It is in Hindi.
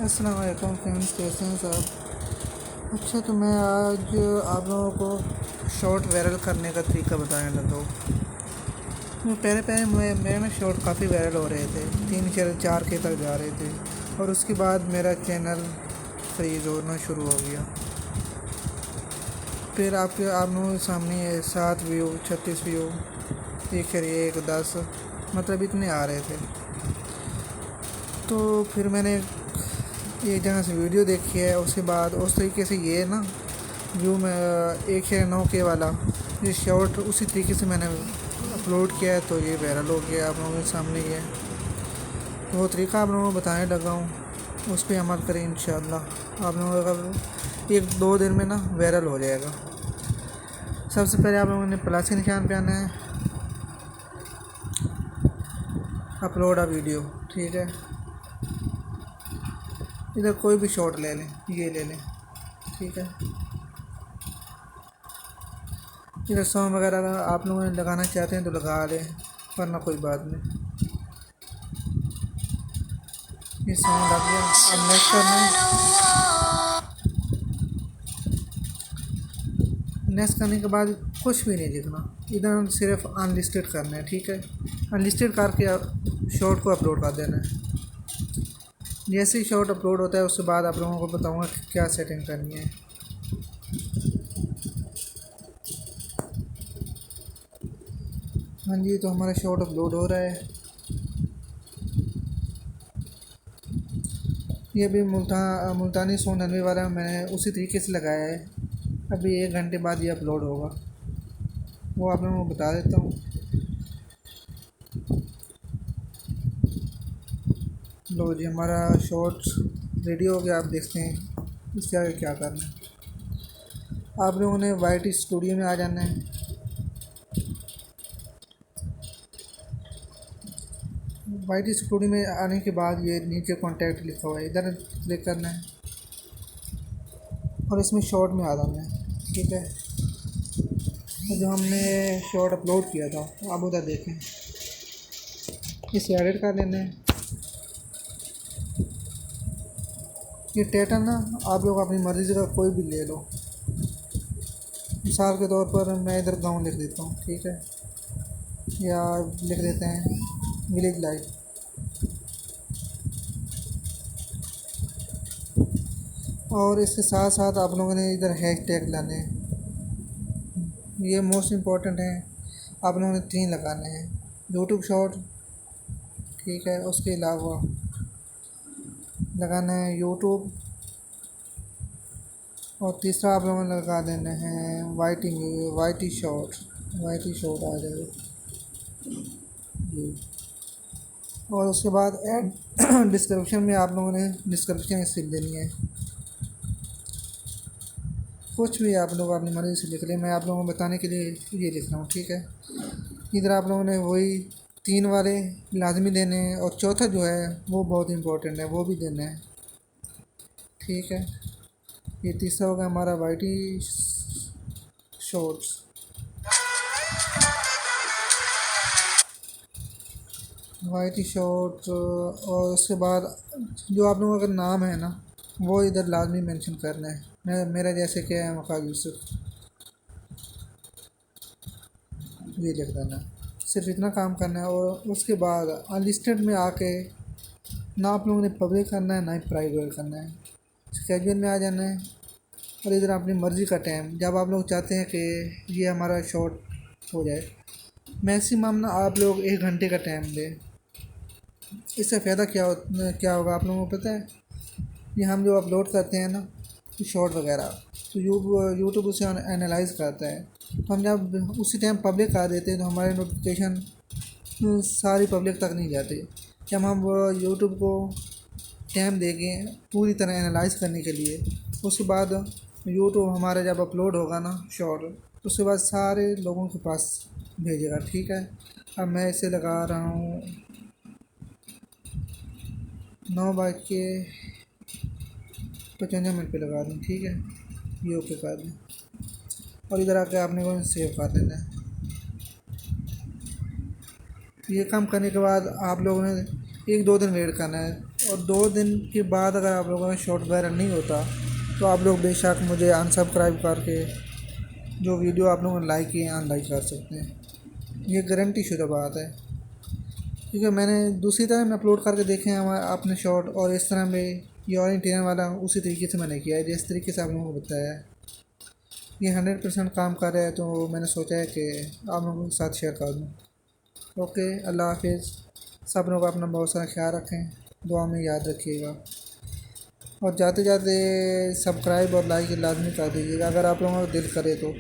अस्सलाम वालेकुम फ्रेंड्स, कैसे हैं सब। अच्छा, तो मैं आज आप लोगों को शॉर्ट वायरल करने का तरीका बताने लगा हूँ। मैं पहले पहले मेरे ना शॉर्ट काफ़ी वायरल हो रहे थे, 3 4 के तक जा रहे थे, और उसके बाद मेरा चैनल फ्रीज होना शुरू हो गया। फिर आप लोगों के सामने 7 व्यू, 36 व्यू, 1 10 मतलब इतने आ रहे थे। तो फिर मैंने एक जगह से वीडियो देखी है, उसके बाद उस तरीके से ये ना व्यू में 1 9 के वाला ये शॉर्ट उसी तरीके से मैंने अपलोड किया है, तो ये वायरल हो गया आप लोगों के सामने। ये तो वो तरीका आप लोगों को बताने लगा हूँ, उस पर अमल करें इंशाअल्लाह। आप लोगों का 1 2 दिन में ना वायरल हो जाएगा। सबसे पहले आप लोगों ने प्लस के निशान पे आना है, अपलोड अ वीडियो, ठीक है। इधर कोई भी शॉट ले लें, ये ले लें, ठीक है। इधर सॉन्ग वगैरह आप लोगों ने लगाना चाहते हैं तो लगा लें, वरना कोई बात नहीं। ये सॉन्ग लग गया, अब नेक्स्ट करना है। नेक्स्ट करने के बाद कुछ भी नहीं दिखना, इधर सिर्फ अनलिस्टेड करना है, ठीक है। अनलिस्टेड करके शॉर्ट को अपलोड कर देना है। जैसे ही शॉर्ट अपलोड होता है उसके बाद आप लोगों को बताऊंगा कि क्या सेटिंग करनी है। हाँ जी, तो हमारा शॉर्ट अपलोड हो रहा है। ये भी मुल्तानी 199 वाला मैंने उसी तरीके से लगाया है। अभी 1 घंटे बाद ये अपलोड होगा, वो आप लोगों को बता देता हूँ। लो जी, हमारा शॉर्ट रेडी हो गया। आप देखते हैं इससे आगे क्या करना है। आप लोगों ने वाई टी स्टूडियो में आ जाना है। वाई टी स्टूडियो में आने के बाद ये नीचे कॉन्टैक्ट लिखा हुआ है, इधर क्लिक करना है और इसमें शॉर्ट में आ जाना है, ठीक है। तो जो हमने शॉर्ट अपलोड किया था आप उधर देखें, इसे एडिट कर लेना है। ये टाइटल ना आप लोग अपनी मर्ज़ी से का कोई भी ले लो। मिसाल के तौर पर मैं इधर गाँव लिख देता हूँ, ठीक है, या लिख देते हैं विलेज लाइफ। और इसके साथ साथ आप लोगों ने इधर हैश टैग लाने हैं, ये मोस्ट इम्पॉर्टेंट है। आप लोगों ने 3 लगाने हैं, यूट्यूब शॉर्ट, ठीक है। उसके अलावा लगाना है यूट्यूब, और तीसरा आप लोगों ने लगा देना है वाई टी शॉर्ट आ जाएगा जी। और उसके बाद ऐड डिस्क्रिप्शन में आप लोगों ने डिस्क्रिप्शन सिर्फ देनी है। कुछ भी आप लोग अपनी मर्ज़ी से लिख लें, मैं आप लोगों को बताने के लिए ये लिख रहा हूँ, ठीक है। इधर आप लोगों ने वही 3 वाले लाजमी देने हैं, और चौथा जो है वो बहुत इम्पोर्टेंट है, वो भी देना है, ठीक है। ये तीसरा होगा हमारा Y T shorts. Y T short, और उसके बाद जो आप लोगों का नाम है ना वो इधर लाजमी मेंशन करना है। मेरा जैसे कि है वक़ार यूसुफ, ये लिख देना। सिर्फ इतना काम करना है, और उसके बाद अनलिस्टेड में आके ना आप लोगों ने पब्लिक करना है ना ही प्राइवेट करना है, स्केड्यूल में आ जाना है। और इधर अपनी मर्ज़ी का टाइम, जब आप लोग चाहते हैं कि ये हमारा शॉर्ट हो जाए, मैक्सिमम ना आप लोग 1 घंटे का टाइम दें। इससे फ़ायदा क्या होगा आप लोगों को पता है। ये हम जो अपलोड करते हैं ना शॉर्ट वगैरह, तो यूट्यूब उसे एनालाइज करता है, तो हम जब उसी टाइम पब्लिक कर देते हैं तो हमारे नोटिफिकेशन सारी पब्लिक तक नहीं जाती। जब हम यूट्यूब को टाइम देंगे पूरी तरह एनालाइज करने के लिए, उसके बाद यूट्यूब हमारा जब अपलोड होगा ना शॉर्ट, तो उसके बाद सारे लोगों के पास भेजेगा, ठीक है। अब मैं इसे लगा रहा हूँ 9:55 पे लगा दूँ, ठीक है। ये ओके कर दें, और इधर आके आपने को सेव कर देना है। ये काम करने के बाद आप लोगों ने 1 2 दिन वेट करना है, और 2 दिन के बाद अगर आप लोगों का शॉर्ट वायरल नहीं होता तो आप लोग बेशक मुझे अनसब्सक्राइब करके जो वीडियो आप लोगों ने लाइक किए हैं अनलाइक कर सकते हैं। ये गारंटी शुदा बात है, क्योंकि मैंने दूसरी तरह में अपलोड करके देखे हैं हमारे अपने शॉर्ट, और इस तरह में ये ऑरिएंटेशन वाला उसी तरीके से मैंने किया है जिस तरीके से आप लोगों को बताया है। ये 100% काम कर रहा है, तो मैंने सोचा है कि आप लोगों के साथ शेयर कर दूँ। ओके, अल्लाह हाफिज़। सब लोग अपना बहुत सारा ख्याल रखें, दुआ में याद रखिएगा, और जाते जाते सब्सक्राइब और लाइक लाजमी कर दीजिएगा अगर आप लोगों का दिल करे तो।